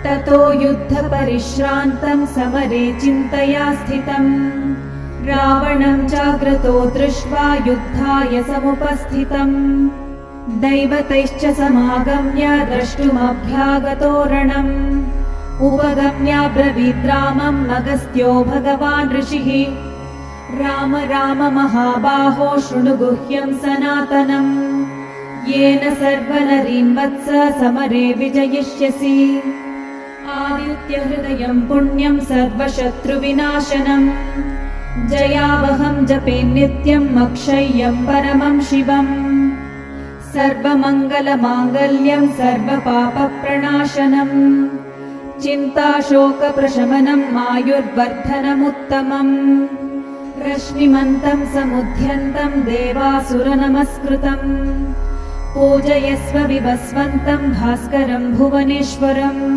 ततो युद्धपरिश्रान्तं समरे चिन्तया स्थितम् रावणं जाग्रतो दृष्ट्वा युद्धाय समुपस्थितम् दैवतैश्च समागम्य द्रष्टुमभ्यागतो रणम् उपगम्याब्रवीद्रामम् अगस्त्यो भगवान् ऋषिः राम राम महाबाहो शृणु गुह्यं सनातनम् येन सर्वनरीन् वत्स समरे विजयिष्यसि आदित्यहृदयं पुण्यं सर्वशत्रुविनाशनम् जयावहं जपे नित्यम् अक्षय्यं परमं शिवम् सर्वमङ्गलमाङ्गल्यं सर्वपापप्रणाशनम् चिन्ताशोकप्रशमनम् आयुर्वर्धनमुत्तमम् रश्मिमन्तं समुद्यन्तं देवासुरनमस्कृतम् पूजयस्व विवस्वन्तं भास्करं भुवनेश्वरम्।